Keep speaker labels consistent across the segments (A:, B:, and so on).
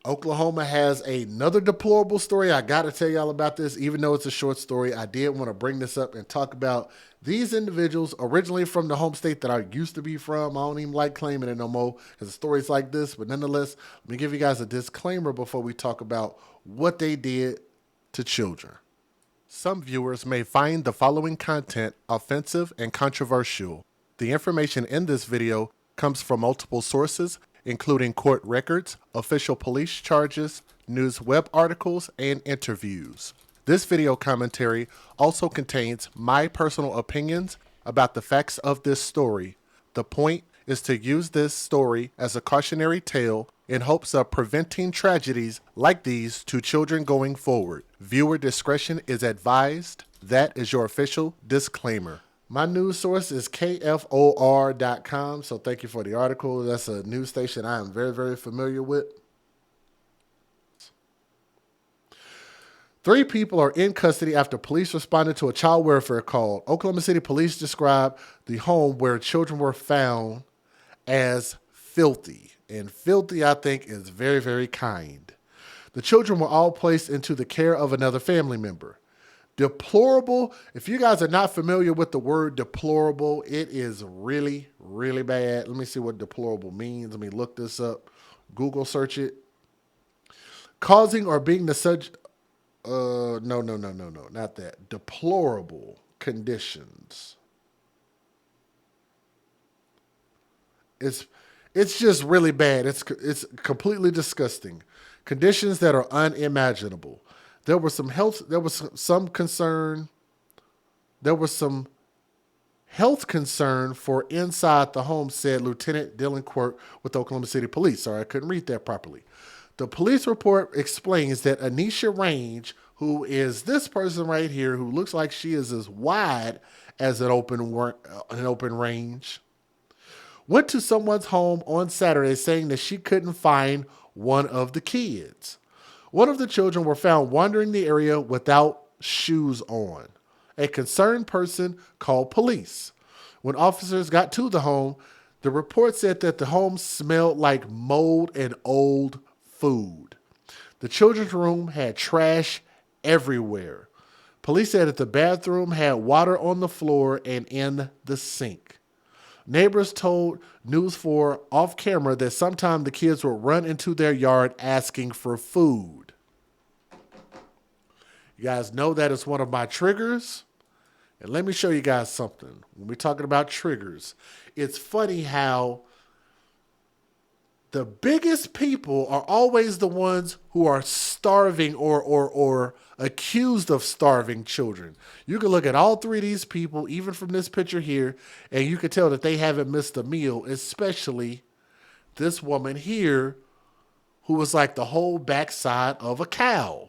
A: Oklahoma has another deplorable story. I got to tell y'all about this, even though it's a short story. I did want to bring this up and talk about these individuals originally from the home state that I used to be from. I don't even like claiming it no more because of stories like this. But nonetheless, let me give you guys a disclaimer before we talk about what they did to children. Some viewers may find the following content offensive and controversial. The information in this video comes from multiple sources, including court records, official police charges, news web articles, and interviews. This video commentary also contains my personal opinions about the facts of this story. The point is to use this story as a cautionary tale in hopes of preventing tragedies like these to children going forward. Viewer discretion is advised. That is your official disclaimer. My news source is kfor.com, so thank you for the article. That's a news station I am very, very familiar with. 3 people are in custody after police responded to a child welfare call. Oklahoma City police described the home where children were found as filthy. And filthy, I think, is very, very kind. The children were all placed into the care of another family member. Deplorable, if you guys are not familiar with the word deplorable, it is really, really bad. Let me see what deplorable means. Let me look this up. Google search it. Causing or being the subject. No, not that. Deplorable conditions. It's just really bad. It's completely disgusting. Conditions that are unimaginable. There was some health. There was some concern. There was some health concern for inside the home, said Lieutenant Dylan Quirk with Oklahoma City Police. Sorry, I couldn't read that properly. The police report explains that Anisha Range, who is this person right here, who looks like she is as wide as an open range, went to someone's home on Saturday saying that she couldn't find one of the kids. One of the children were found wandering the area without shoes on. A concerned person called police. When officers got to the home, the report said that the home smelled like mold and old food. The children's room had trash everywhere. Police said that the bathroom had water on the floor and in the sink. Neighbors told News 4 off camera that sometimes the kids would run into their yard asking for food. You guys know that is one of my triggers. And let me show you guys something. When we're talking about triggers, it's funny how the biggest people are always the ones who are starving or accused of starving children. You can look at all 3 of these people, even from this picture here, and you can tell that they haven't missed a meal, especially this woman here who was like the whole backside of a cow.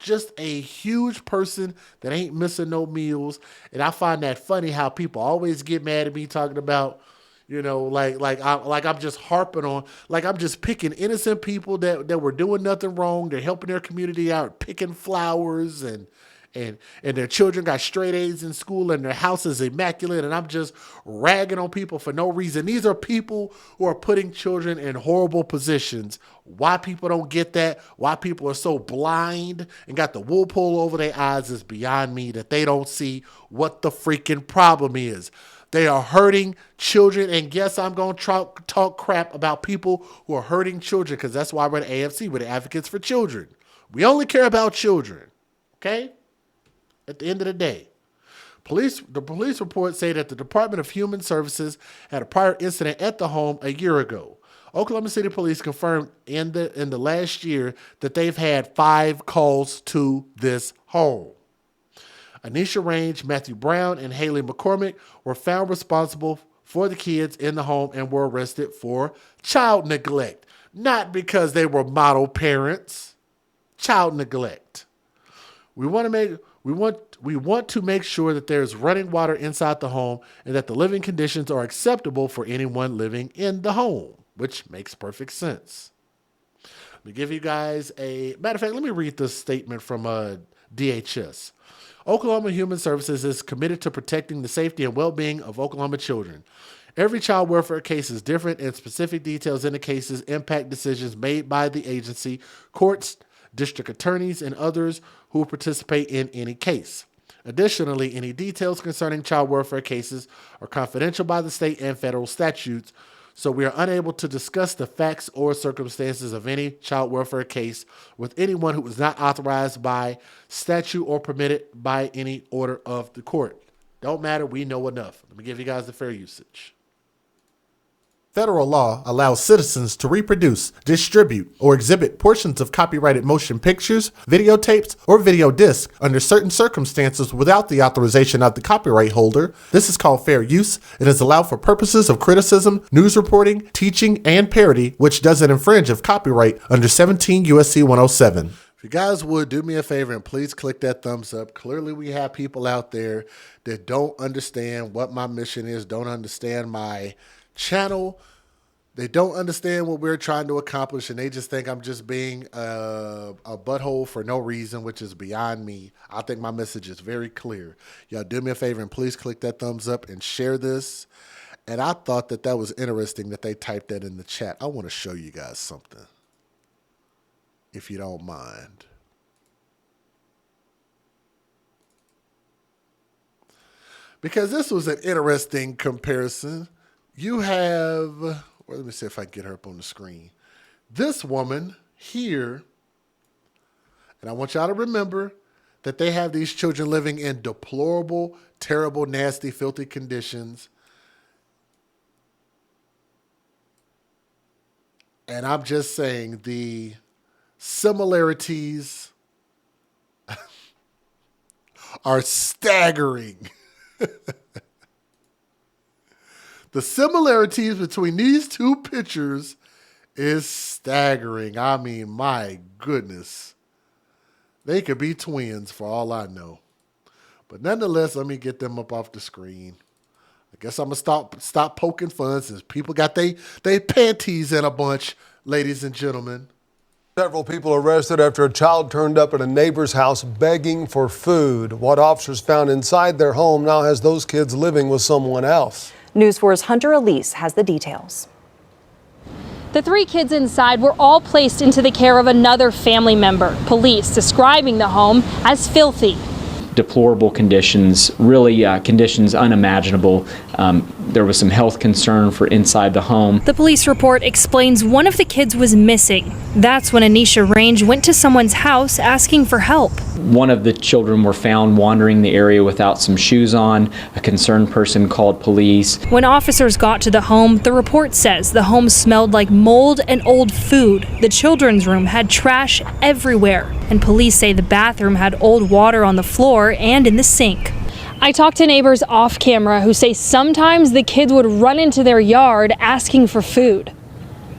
A: Just a huge person that ain't missing no meals. And I find that funny how people always get mad at me talking about, I'm just harping on, like I'm just picking innocent people that were doing nothing wrong. They're helping their community out, picking flowers, and their children got straight A's in school and their house is immaculate, and I'm just ragging on people for no reason. These are people who are putting children in horrible positions. Why people don't get that, why people are so blind and got the wool pulled over their eyes is beyond me, that they don't see what the freaking problem is. They are hurting children, and guess I'm going to talk crap about people who are hurting children, because that's why we're the AFC, we're the advocates for children. We only care about children, okay? At the end of the day, the police reports say that the Department of Human Services had a prior incident at the home a year ago. Oklahoma City Police confirmed in the last year that they've had 5 calls to this home. Anisha Range, Matthew Brown, and Haley McCormick were found responsible for the kids in the home and were arrested for child neglect. Not because they were model parents. Child neglect. We want to make sure that there's running water inside the home and that the living conditions are acceptable for anyone living in the home, which makes perfect sense. Let me give you guys matter of fact, let me read this statement from DHS. Oklahoma Human Services is committed to protecting the safety and well-being of Oklahoma children. Every child welfare case is different, and specific details in the cases impact decisions made by the agency, courts, district attorneys, and others who participate in any case. Additionally, any details concerning child welfare cases are confidential by the state and federal statutes, so we are unable to discuss the facts or circumstances of any child welfare case with anyone who is not authorized by statute or permitted by any order of the court. Don't matter, we know enough. Let me give you guys the fair usage. Federal law allows citizens to reproduce, distribute, or exhibit portions of copyrighted motion pictures, videotapes, or video discs under certain circumstances without the authorization of the copyright holder. This is called fair use and is allowed for purposes of criticism, news reporting, teaching, and parody, which doesn't infringe of copyright under 17 U.S.C. 107. If you guys would do me a favor and please click that thumbs up. Clearly we have people out there that don't understand what my mission is, don't understand my channel. They don't understand what we're trying to accomplish, and they just think I'm just being a butthole for no reason, which is beyond me. I think my message is very clear. Y'all do me a favor and please click that thumbs up and share this. And I thought that was interesting that they typed that in the chat. I want to show you guys something, if you don't mind. Because this was an interesting comparison. You have, well, let me see if I can get her up on the screen. This woman here, and I want y'all to remember that they have these children living in deplorable, terrible, nasty, filthy conditions. And I'm just saying the similarities are staggering. The similarities between these two pictures is staggering. I mean, my goodness. They could be twins for all I know. But nonetheless, let me get them up off the screen. I guess I'm going to stop poking fun since people got they panties in a bunch, ladies and gentlemen.
B: Several people arrested after a child turned up at a neighbor's house begging for food. What officers found inside their home now has those kids living with someone else.
C: News 4's Hunter Elise has the details.
D: The three kids inside were all placed into the care of another family member. Police describing the home as filthy.
E: Deplorable conditions, really conditions unimaginable. There was some health concern for inside the home.
D: The police report explains one of the kids was missing. That's when Anisha Range went to someone's house asking for help.
E: One of the children were found wandering the area without some shoes on. A concerned person called police.
D: When officers got to the home, the report says the home smelled like mold and old food. The children's room had trash everywhere, and police say the bathroom had old water on the floor and in the sink. I talked to neighbors off camera who say sometimes the kids would run into their yard asking for food.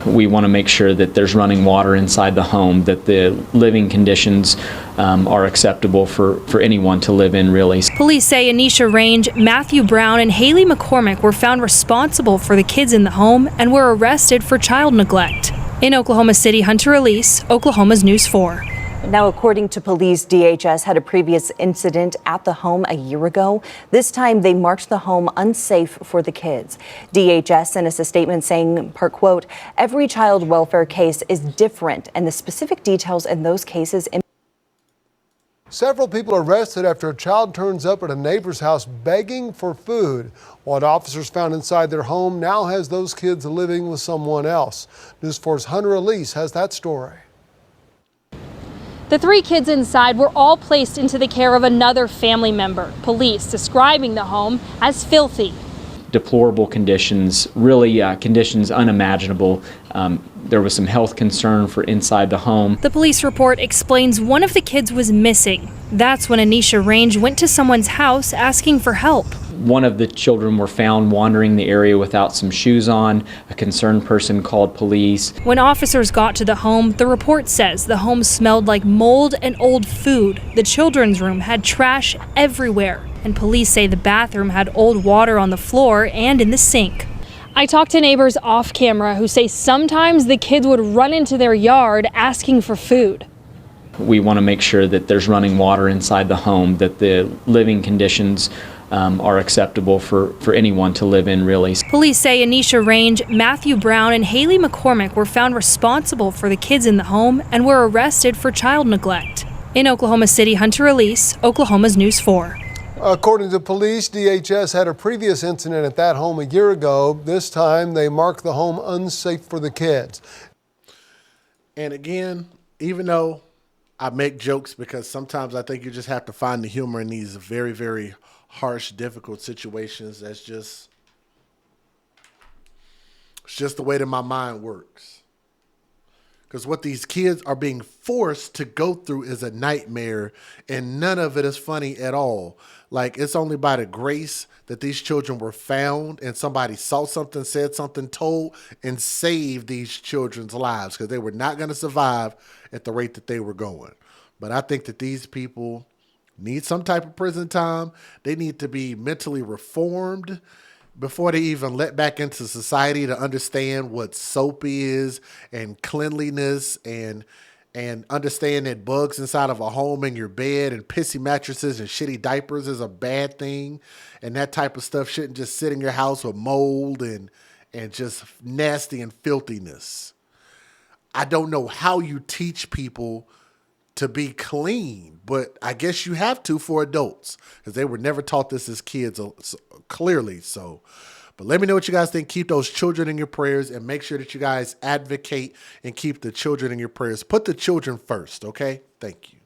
E: We want to make sure that there's running water inside the home, that the living conditions are acceptable for anyone to live in, really.
D: Police say Anisha Range, Matthew Brown, and Haley McCormick were found responsible for the kids in the home and were arrested for child neglect. In Oklahoma City, Hunter Elise, Oklahoma's News 4.
C: Now, according to police, DHS had a previous incident at the home a year ago. This time, they marked the home unsafe for the kids. DHS sent us a statement saying, per quote, every child welfare case is different, and the specific details in those cases.
B: Several people arrested after a child turns up at a neighbor's house begging for food. What officers found inside their home now has those kids living with someone else. News 4's Hunter Elise has that story.
D: The three kids inside were all placed into the care of another family member. Police describing the home as filthy.
E: Deplorable conditions, really conditions unimaginable. There was some health concern for inside the home.
D: The police report explains one of the kids was missing. That's when Anisha Range went to someone's house asking for help.
E: One of the children were found wandering the area without some shoes on. A concerned person called police.
D: When officers got to the home, the report says the home smelled like mold and old food. The children's room had trash everywhere, and police say the bathroom had old water on the floor and in the sink. I talked to neighbors off camera who say sometimes the kids would run into their yard asking for food.
E: We want to make sure that there's running water inside the home, that the living conditions are acceptable for anyone to live in, really.
D: Police say Anisha Range, Matthew Brown, and Haley McCormick were found responsible for the kids in the home and were arrested for child neglect. In Oklahoma City, Hunter Elise, Oklahoma's News 4.
B: According to police, DHS had a previous incident at that home a year ago. This time, they marked the home unsafe for the kids.
A: And again, even though I make jokes because sometimes I think you just have to find the humor in these very, very harsh, difficult situations. It's just the way that my mind works. Because what these kids are being forced to go through is a nightmare, and none of it is funny at all. Like, it's only by the grace that these children were found and somebody saw something, said something, told, and saved these children's lives, because they were not going to survive at the rate that they were going. But I think that these people need some type of prison time. They need to be mentally reformed before they even let back into society, to understand what soap is and cleanliness, and understand that bugs inside of a home in your bed and pissy mattresses and shitty diapers is a bad thing. And that type of stuff shouldn't just sit in your house with mold and just nasty and filthiness. I don't know how you teach people to be clean, but I guess you have to for adults, because they were never taught this as kids, clearly. So, but let me know what you guys think. Keep those children in your prayers, and make sure that you guys advocate and keep the children in your prayers. Put the children first, okay? Thank you.